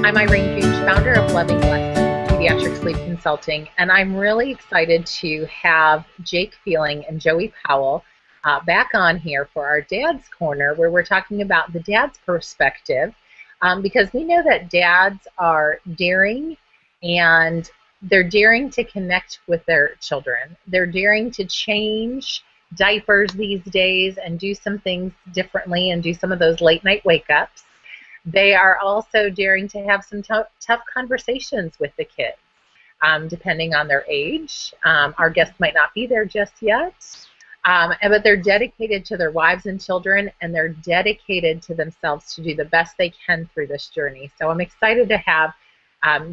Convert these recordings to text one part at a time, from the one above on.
I'm Irene Gouge, founder of Loving Lessons Pediatric Sleep Consulting, and I'm really excited to have Jake Feeling and Joey Powell back on here for our Dad's Corner, where we're talking about the dad's perspective, because we know that dads are daring, and they're daring to connect with their children. They're daring to change diapers these days and do some things differently and do some of those late night wake-ups. They are also daring to have some tough conversations with the kids, depending on their age. Our guest might not be there just yet, but they're dedicated to their wives and children, and they're dedicated to themselves to do the best they can through this journey. So I'm excited to have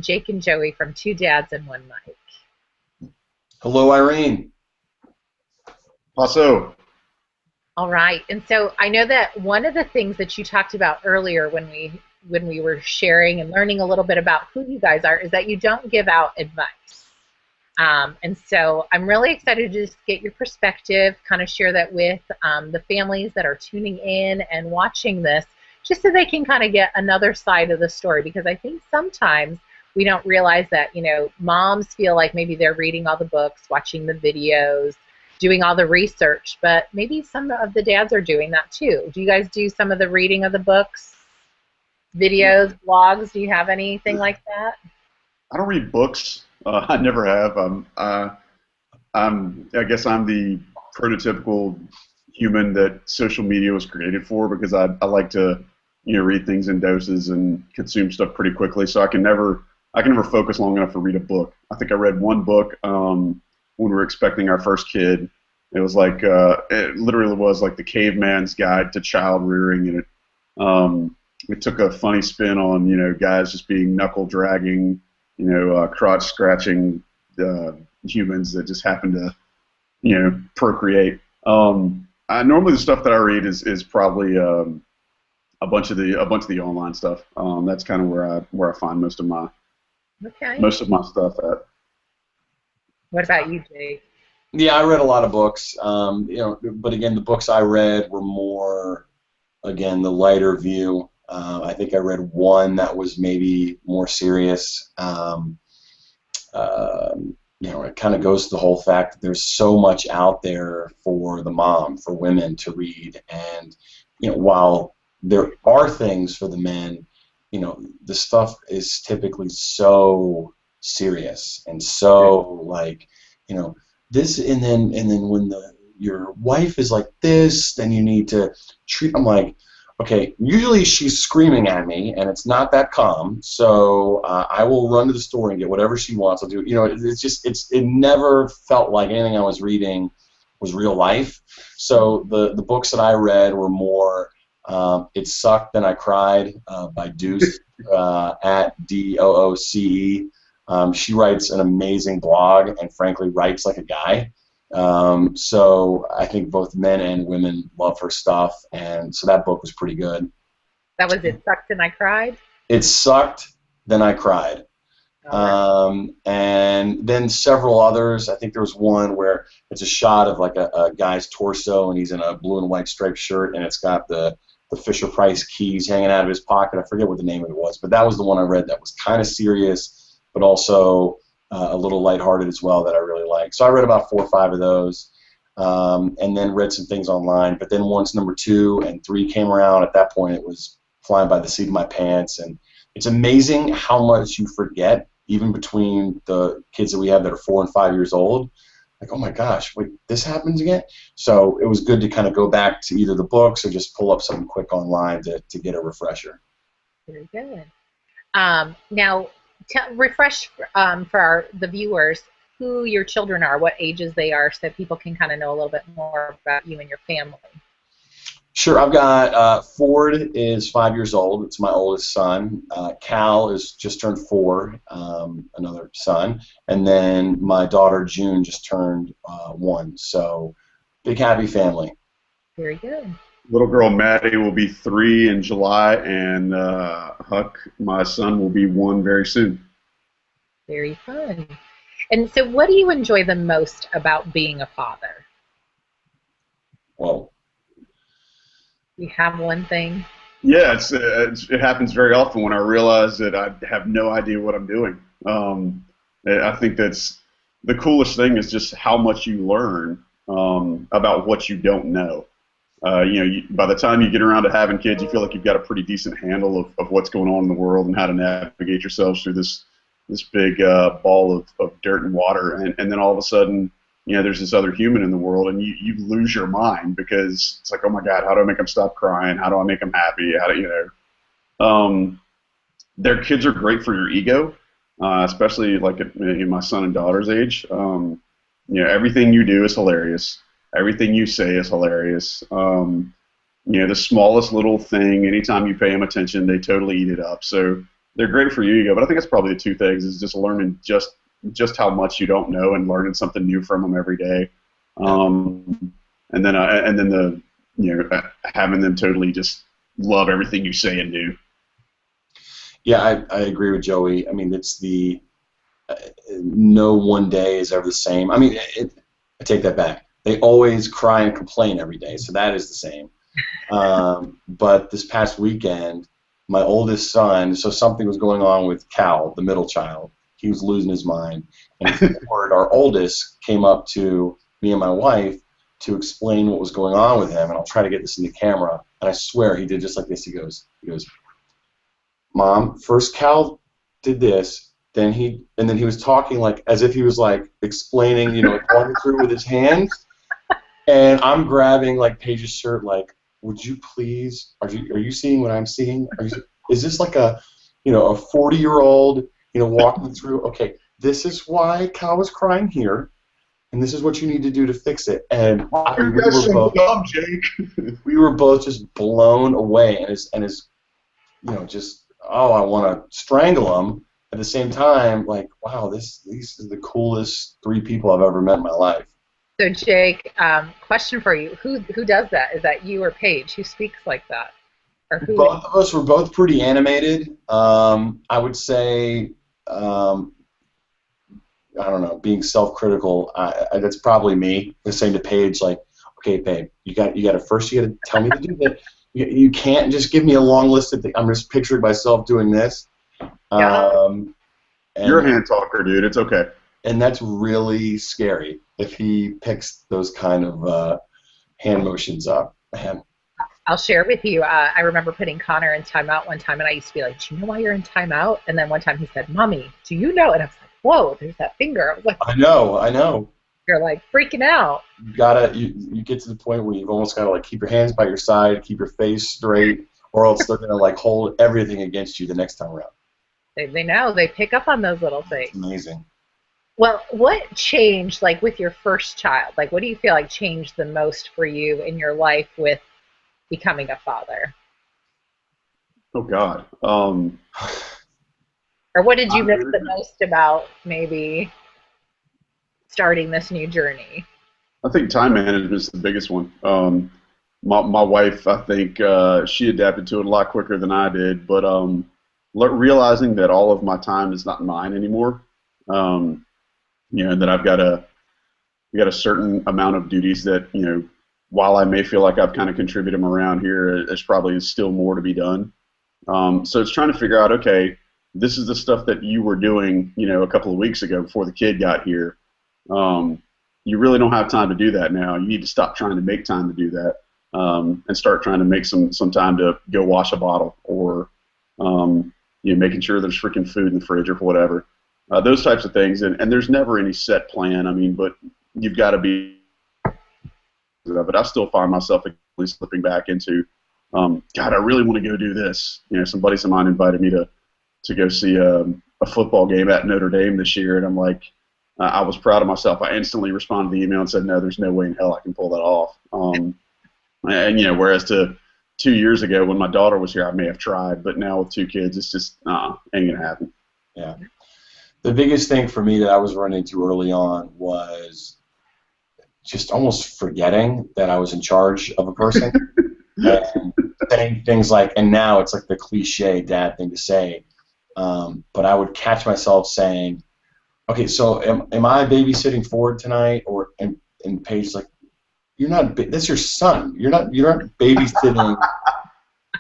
Jake and Joey from Two Dads and One Mic. Hello, Irene. Also. All right, and so I know that one of the things that you talked about earlier when we were sharing and learning a little bit about who you guys are is that you don't give out advice. And so I'm really excited to just get your perspective, kind of share that with the families that are tuning in and watching this, just so they can kind of get another side of the story, because I think sometimes we don't realize that, you know, moms feel like maybe they're reading all the books, watching the videos, doing all the research, but maybe some of the dads are doing that too. Do you guys do some of the reading of the books, videos, blogs? Do you have anything like that? I don't read books. I never have. I guess I'm the prototypical human that social media was created for, because I like to, read things in doses and consume stuff pretty quickly. So I can never focus long enough to read a book. I think I read one book when we were expecting our first kid. It was like it literally was like the caveman's guide to child rearing, and it took a funny spin on guys just being knuckle dragging, crotch scratching humans that just happen to procreate. Normally the stuff that I read is probably a bunch of the online stuff. That's kind of where I find most of my stuff at. What about you, Jake? Yeah, I read a lot of books, but again, the books I read were more, again, the lighter view. I think I read one that was maybe more serious. It kind of goes to the whole fact that there's so much out there for the mom, for women to read, and while there are things for the men, the stuff is typically so serious and so this, and then when your wife is like this, then you need to treat. I'm like, okay, usually she's screaming at me and it's not that calm, so I will run to the store and get whatever she wants. I'll do. It never felt like anything I was reading was real life. So the books that I read were more It Sucked Then I Cried by Deuce at DOOCE. She writes an amazing blog and frankly writes like a guy. So I think both men and women love her stuff, and so that book was pretty good. That was It Sucked and I Cried? It Sucked, Then I Cried. And then several others. I think there was one where it's a shot of like a guy's torso, and he's in a blue and white striped shirt, and it's got the Fisher-Price keys hanging out of his pocket. I forget what the name of it was, but that was the one I read that was kind of serious, but also a little lighthearted as well, that I really liked. So I read about 4 or 5 of those, and then read some things online. But then once number 2 and 3 came around, at that point it was flying by the seat of my pants. And it's amazing how much you forget, even between the kids that we have that are 4 and 5 years old. Like, oh my gosh, wait, this happens again? So it was good to kind of go back to either the books or just pull up something quick online to get a refresher. Very good. Now, refresh for the viewers who your children are, what ages they are, so people can kind of know a little bit more about you and your family. Sure. I've got Ford is 5 years old. It's my oldest son. Cal is just turned 4, another son. And then my daughter June just turned 1. So big happy family. Very good. Little girl Maddie will be 3 in July, and Huck, my son, will be 1 very soon. Very fun. And so what do you enjoy the most about being a father? Well, You have one thing? Yeah, it happens very often when I realize that I have no idea what I'm doing. I think that's the coolest thing is just how much you learn about what you don't know. By the time you get around to having kids, you feel like you've got a pretty decent handle of what's going on in the world and how to navigate yourselves through this big ball of dirt and water, and then all of a sudden, there's this other human in the world, and you lose your mind because it's like, oh my God, how do I make them stop crying? How do I make them happy? How do their kids are great for your ego, especially like at my son and daughter's age. Everything you do is hilarious. Everything you say is hilarious. The smallest little thing, anytime you pay them attention, they totally eat it up. So they're great for your ego. But I think that's probably the two things: is just learning just how much you don't know and learning something new from them every day. And then having them totally just love everything you say and do. Yeah, I agree with Joey. I mean, it's no one day is ever the same. I mean, I take that back. They always cry and complain every day, so that is the same. But this past weekend, my oldest son, so something was going on with Cal, the middle child. He was losing his mind. And our oldest came up to me and my wife to explain what was going on with him, and I'll try to get this in the camera. And I swear he did just like this. He goes, Mom, first Cal did this, and then he was talking like as if he was like explaining, walking through with his hands. And I'm grabbing like Paige's shirt, like, would you please? Are you seeing what I'm seeing? Is this like a 40-year-old, walking through? Okay, this is why Cal was crying here, and this is what you need to do to fix it. And we were both just blown away, and his just I want to strangle him. At the same time, like, wow, these are the coolest three people I've ever met in my life. So Jake, question for you: Who does that? Is that you or Paige? Who speaks like that? Or who? Both of us were both pretty animated. I would say, I don't know, being self-critical. That's probably me. I was saying to Paige, like, okay, babe, you got to first you got to tell me to do that. You can't just give me a long list of things. I'm just picturing myself doing this. Yeah. You're a hand talker, dude. It's okay. And that's really scary if he picks those kind of hand motions up. Man. I'll share with you. I remember putting Connor in timeout one time, and I used to be like, "Do you know why you're in timeout?" And then one time he said, "Mommy, do you know?" And I was like, "Whoa, there's that finger." I was like, I know. You're like freaking out. You get to the point where you've almost gotta like keep your hands by your side, keep your face straight, or else they're gonna like hold everything against you the next time around. They know. They pick up on those little things. It's amazing. Well, what changed, like, with your first child? Like, what do you feel like changed the most for you in your life with becoming a father? Oh, God. Or what did you miss the most about maybe starting this new journey? I think time management is the biggest one. My wife, I think she adapted to it a lot quicker than I did, but realizing that all of my time is not mine anymore. That I've got a certain amount of duties that, while I may feel like I've kind of contributed them around here, there's probably still more to be done. So it's trying to figure out, okay, this is the stuff that you were doing, a couple of weeks ago before the kid got here. You really don't have time to do that now. You need to stop trying to make time to do that, and start trying to make some time to go wash a bottle, or making sure there's freaking food in the fridge or whatever. Those types of things, and there's never any set plan. I mean, but you've got to be. But I still find myself slipping back into, God, I really want to go do this. Some buddies of mine invited me to go see a football game at Notre Dame this year, and I'm like, I was proud of myself. I instantly responded to the email and said, no, there's no way in hell I can pull that off. And whereas to 2 years ago when my daughter was here, I may have tried, but now with two kids, it's just ain't gonna happen. Yeah. The biggest thing for me that I was running into early on was just almost forgetting that I was in charge of a person and saying things like, and now it's like the cliche dad thing to say, but I would catch myself saying, okay, so am I babysitting Ford tonight? Or and Paige's like, you're not. That's your son. You're not babysitting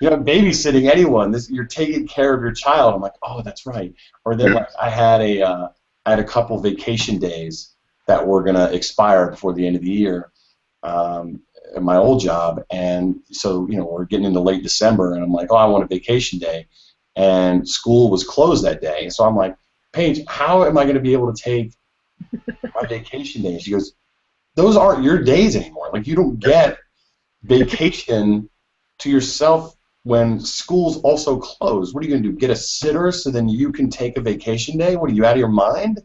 you're not babysitting anyone. You're taking care of your child. I'm like, oh, that's right. Or then like I had a couple vacation days that were gonna expire before the end of the year at my old job, and so we're getting into late December, and I'm like, oh, I want a vacation day, and school was closed that day, so I'm like, Paige, how am I going to be able to take my vacation day? She goes, those aren't your days anymore. Like, you don't get vacation to yourself when school's also closed. What are you going to do? Get a sitter so then you can take a vacation day? What are you, out of your mind?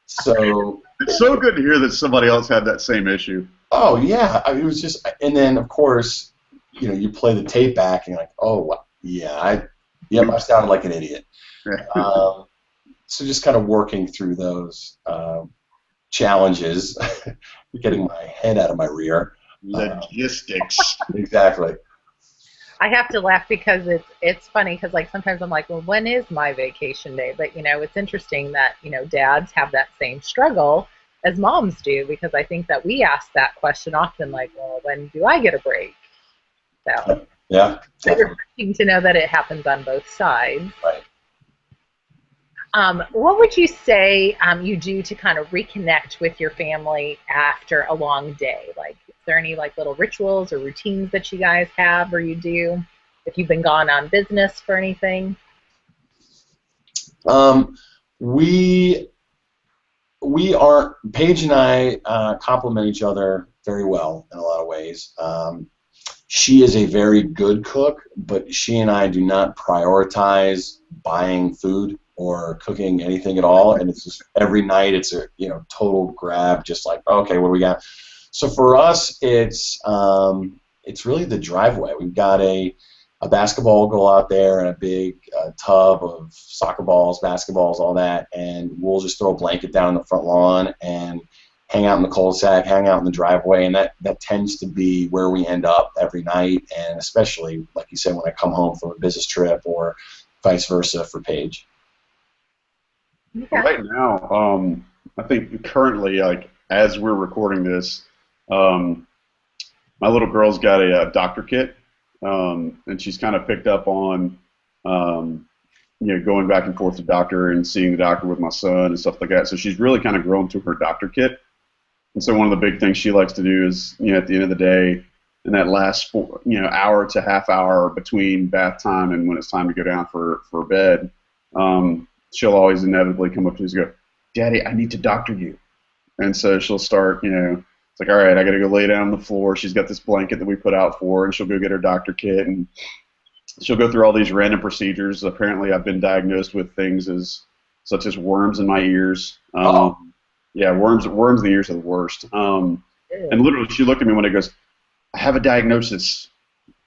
So it's so good to hear that somebody else had that same issue. Oh yeah, it was just, and then of course, you play the tape back and you're like, oh yeah, I sounded like an idiot. So just kind of working through those challenges, getting my head out of my rear. Logistics. Exactly. I have to laugh because it's funny because like sometimes I'm like, well, when is my vacation day? But it's interesting that dads have that same struggle as moms do, because I think that we ask that question often, like, well, when do I get a break? So yeah, it's refreshing to know that it happens on both sides. Right. What would you say you do to kind of reconnect with your family after a long day? Like, is there any like little rituals or routines that you guys have or you do if you've been gone on business for anything? Paige and I complement each other very well in a lot of ways. She is a very good cook, but she and I do not prioritize buying food or cooking anything at all, and it's just every night it's a total grab, just like, okay, what do we got? So for us, it's really the driveway. We've got a basketball goal out there and a big tub of soccer balls, basketballs, all that, and we'll just throw a blanket down in the front lawn and hang out in the cul-de-sac, hang out in the driveway, and that tends to be where we end up every night, and especially, like you said, when I come home from a business trip or vice versa for Paige. Okay. Right now, I think currently, like as we're recording this, my little girl's got a doctor kit, and she's kind of picked up on, going back and forth to doctor and seeing the doctor with my son and stuff like that. So she's really kind of grown to her doctor kit. And so one of the big things she likes to do is, at the end of the day, in that last hour to half hour between bath time and when it's time to go down for bed, she'll always inevitably come up to us and go, Daddy, I need to doctor you. And so she'll start, it's like, all right, I got to go lay down on the floor. She's got this blanket that we put out for her, and she'll go get her doctor kit, and she'll go through all these random procedures. Apparently I've been diagnosed with things such as worms in my ears. Yeah, worms in the ears are the worst. And literally she looked at me when it goes, I have a diagnosis.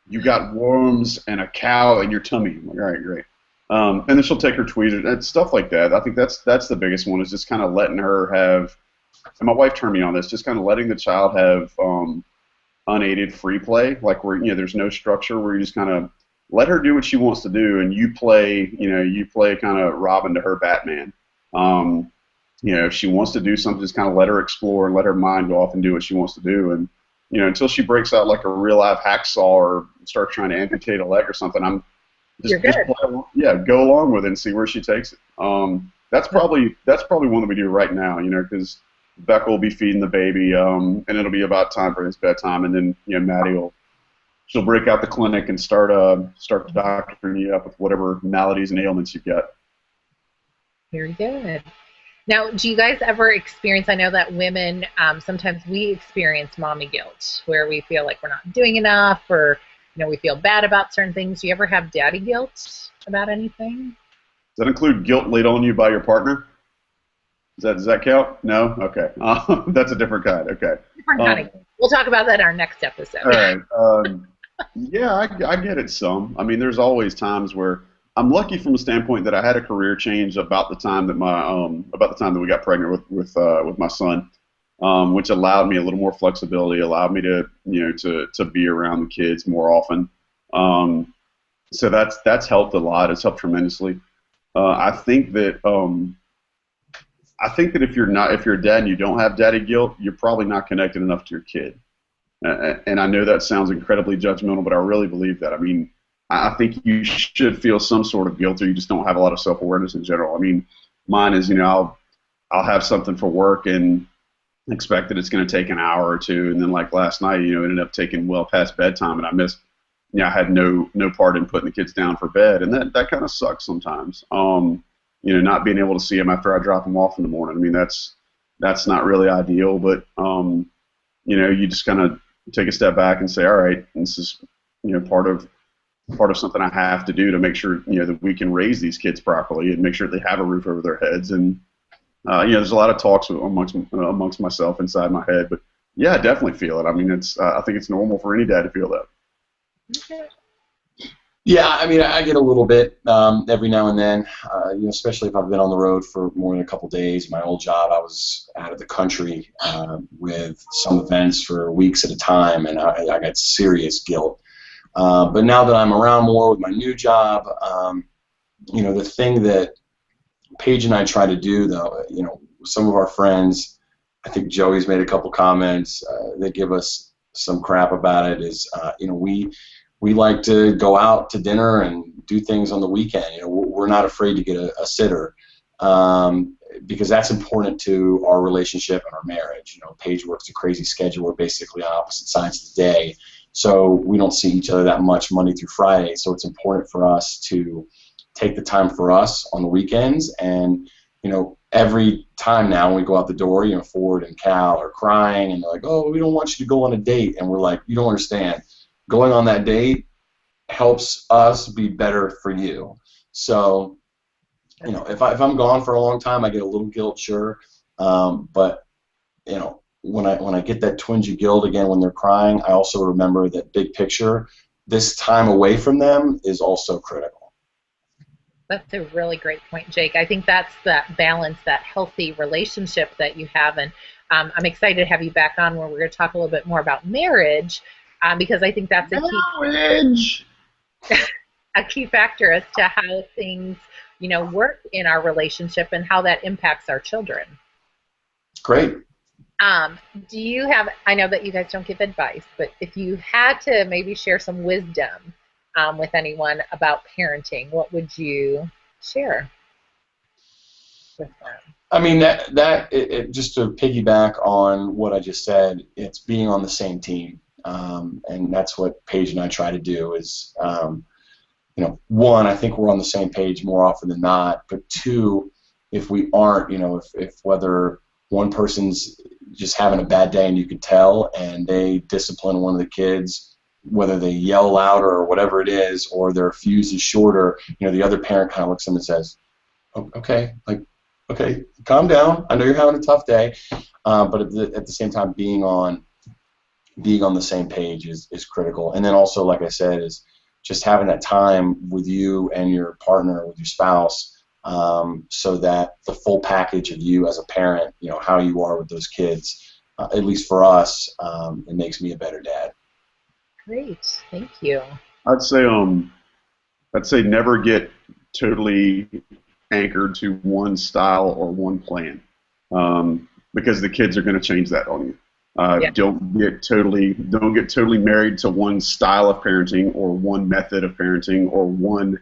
You got worms and a cow in your tummy. I'm like, all right, great. And then she'll take her tweezers and stuff like that. I think that's the biggest one, is just kind of letting her have, and my wife turned me on this, just kind of letting the child have unaided free play, like where there's no structure, where you just kind of let her do what she wants to do, and you play kind of Robin to her Batman. If she wants to do something, just kind of let her explore and let her mind go off and do what she wants to do, and until she breaks out like a real live hacksaw or starts trying to amputate a leg or something, I'm just go along with it and see where she takes it. That's probably one that we do right now, because Becca will be feeding the baby, and it'll be about time for his bedtime, and then Maddie she'll break out the clinic and start doctoring you up with whatever maladies and ailments you've got. Very good. Now, do you guys ever experience, I know that women, sometimes we experience mommy guilt, where we feel like we're not doing enough, or, we feel bad about certain things. Do you ever have daddy guilt about anything? Does that include guilt laid on you by your partner? Does that count? No? Okay. That's a different kind. Okay. Different kind of guilt. We'll talk about that in our next episode. All right. Yeah, I get it some. I mean, there's always times where I'm lucky from a standpoint that I had a career change about the time that we got pregnant with my son, which allowed me a little more flexibility, allowed me to to be around the kids more often. So that's helped a lot. It's helped tremendously. I think that if you're a dad and you don't have daddy guilt, you're probably not connected enough to your kid. And I know that sounds incredibly judgmental, but I really believe that. I mean, I think you should feel some sort of guilt, or you just don't have a lot of self-awareness in general. I mean, mine is, I'll have something for work and expect that it's going to take an hour or two, and then like last night, ended up taking well past bedtime, and I missed. I had no part in putting the kids down for bed, and that kind of sucks sometimes. Not being able to see them after I drop them off in the morning. I mean, that's not really ideal, but you just kind of take a step back and say, all right, this is part of something I have to do to make sure that we can raise these kids properly and make sure they have a roof over their heads. And there's a lot of talks amongst myself inside my head, but yeah, I definitely feel it. I mean, I think it's normal for any dad to feel that. Okay. Yeah, I mean, I get a little bit every now and then, especially if I've been on the road for more than a couple days. My old job, I was out of the country with some events for weeks at a time, and I got serious guilt. But now that I'm around more with my new job, the thing that Paige and I try to do, though, some of our friends, I think Joey's made a couple comments that give us some crap about it, is, we like to go out to dinner and do things on the weekend. We're not afraid to get a sitter because that's important to our relationship and our marriage. Paige works a crazy schedule. We're basically on opposite sides of the day, so we don't see each other that much Monday through Friday. So it's important for us to take the time for us on the weekends. And every time now when we go out the door, Ford and Cal are crying and they're like, "Oh, we don't want you to go on a date." And we're like, "You don't understand. Going on that date helps us be better for you." So, if I'm gone for a long time, I get a little guilt, sure. But when I get that twingy guilt again when they're crying, I also remember that big picture. This time away from them is also critical. That's a really great point, Jake. I think that's that balance, that healthy relationship that you have. And I'm excited to have you back on where we're going to talk a little bit more about marriage. Because I think that's a key factor as to how things, work in our relationship and how that impacts our children. Great. Do you have, I know that you guys don't give advice, but if you had to maybe share some wisdom with anyone about parenting, what would you share with them? I mean, just to piggyback on what I just said, it's being on the same team. And that's what Paige and I try to do is, one, I think we're on the same page more often than not, but two, if we aren't, if whether one person's just having a bad day and you could tell and they discipline one of the kids, whether they yell louder or whatever it is, or their fuse is shorter, the other parent kind of looks at them and says, okay, calm down. I know you're having a tough day. But at the same time, being on the same page is critical. And then also, like I said, is just having that time with you and your partner, with your spouse, so that the full package of you as a parent, how you are with those kids, at least for us, it makes me a better dad. Great, thank you. I'd say never get totally anchored to one style or one plan, because the kids are going to change that on you. Don't get totally married to one style of parenting or one method of parenting or one,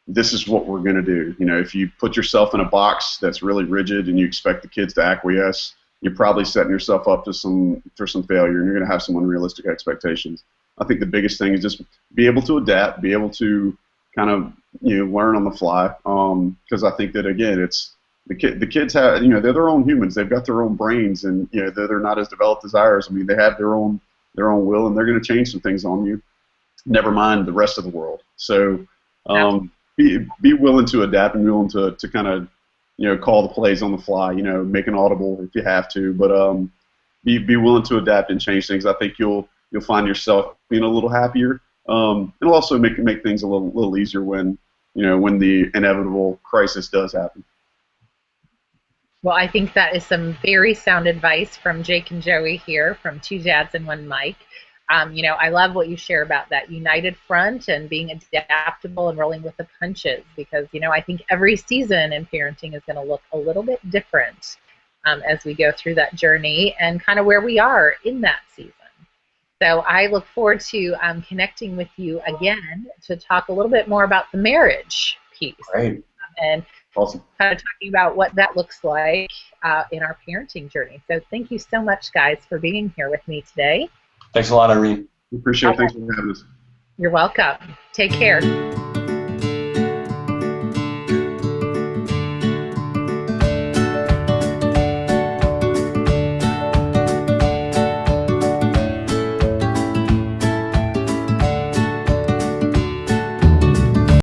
this is what we're going to do. If you put yourself in a box that's really rigid and you expect the kids to acquiesce, you're probably setting yourself up for some failure, and you're going to have some unrealistic expectations. I think the biggest thing is just be able to adapt, be able to kind of learn on the fly, because I think that, again, it's the kids have, they're their own humans. They've got their own brains, and they're not as developed as ours. I mean, they have their own will, and they're going to change some things on you. Never mind the rest of the world. So be willing to adapt and be willing to kind of call the plays on the fly. Make an audible if you have to, but be willing to adapt and change things. I think you'll find yourself being a little happier. It'll also make things a little easier when the inevitable crisis does happen. Well, I think that is some very sound advice from Jake and Joey here, from Two Dads and One Mike. I love what you share about that united front and being adaptable and rolling with the punches, because, I think every season in parenting is going to look a little bit different as we go through that journey and kind of where we are in that season. So I look forward to connecting with you again to talk a little bit more about the marriage piece. Great. And Awesome. kind of talking about what that looks like in our parenting journey. So thank you so much, guys, for being here with me today. Thanks a lot, Irene. Appreciate it. Thanks for having us. You're welcome. Take care.